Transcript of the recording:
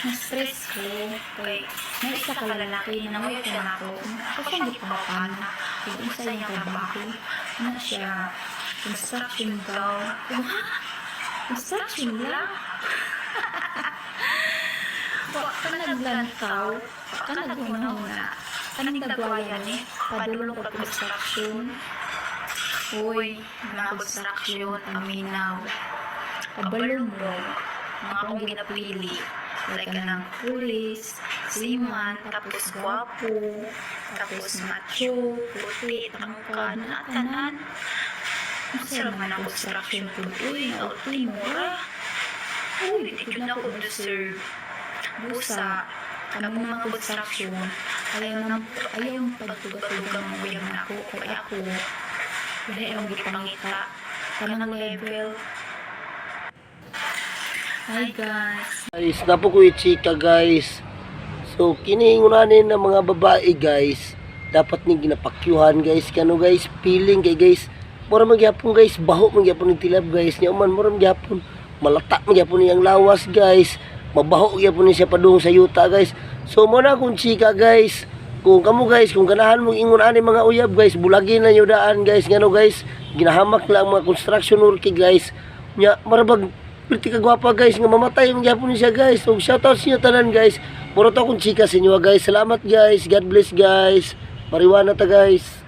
Na-stress ko. Kay, may isa ka lalaki na nanguyo siya na ako. Ako siyang gipapan. Kung isa yung trabaho. Ano siya? Construction daw. Ha? Construction lang? Wa ka naglantaw. Ka naghuna-huna. Kanang dagwayan eh. Padulong pag construction. Uy, mga construction, aminaw. Kabalong mo. Mga akong ginapili. Like ka ng pulis, siman, tapos gwapo, tapos macho, puti, tangkad, natanan. Masarap man ang construction po. Uy, nautoy mo ra. Uy, di yun ako deserve. Busa, kamong mga construction, ayaw pagtuga-tuga ng uyang na ako. Kaya ako, dahil ang gipangita, kanang level. Hi guys. Guys, napo ko chika guys. So kiniingunanin ng mga babae guys, dapat ning ginapakyuhan guys. Kano guys, feeling kay guys. Mura magyapon guys, baho magyapon ng tilab guys. Nya man mura magyapon, malata magyapon niyang lawas guys. Mabaho gyapon ni siya padung sa yuta guys. So mo na kung chika guys. Kung kamo guys, kung ganahan mo ingunanin mga uyab guys, bulagin na niyo daan guys. Ngano guys, ginahamak lang mga construction worker guys. Nya marabag pretty kagwapa guys, nga mamatay yung gyapon niya guys. So shoutout sa inyo tanan guys. Mura to akong chika sa inyo guys. Salamat guys. God bless guys. Mariwana ta guys.